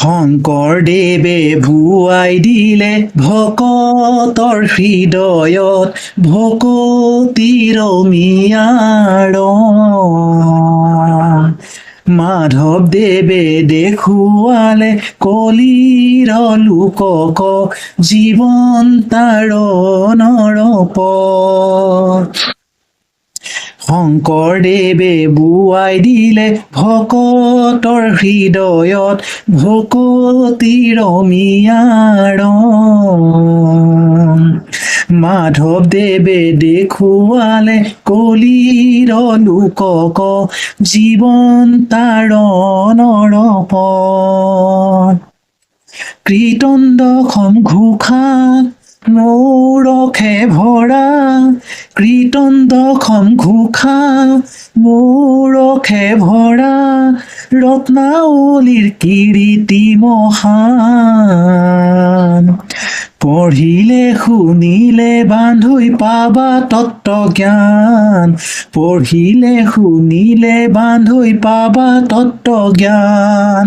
শংকৰদেৱে ভুৱাই দিলে ভকতৰ হৃদয়ত ভকতিৰ মিয়াৰ মাধৱদেৱে দেখুৱালে কলিৰ লোকক জীৱন তাৰণৰ পথ শংকৰদেৱে বোৱাই দিলে ভকতৰ হৃদয়ত ভকতিৰ মিয়াৰ মাধৱদেৱে দেখুৱালে কলিৰ লোকক জীৱন তাৰণৰ পথ কীৰ্তন দশম ঘোষা মৌৰসে ভৰা কীৰ্তন দশম ঘোষা মৌৰসে ভৰা ৰত্নাৱলীৰ কীৰ্তি মহান পঢ়িলে শুনিলে বান্ধৈ পাবা তত্ত্ব জ্ঞান পঢ়িলে শুনিলে বান্ধৈ পাবা তত্ত্ব জ্ঞান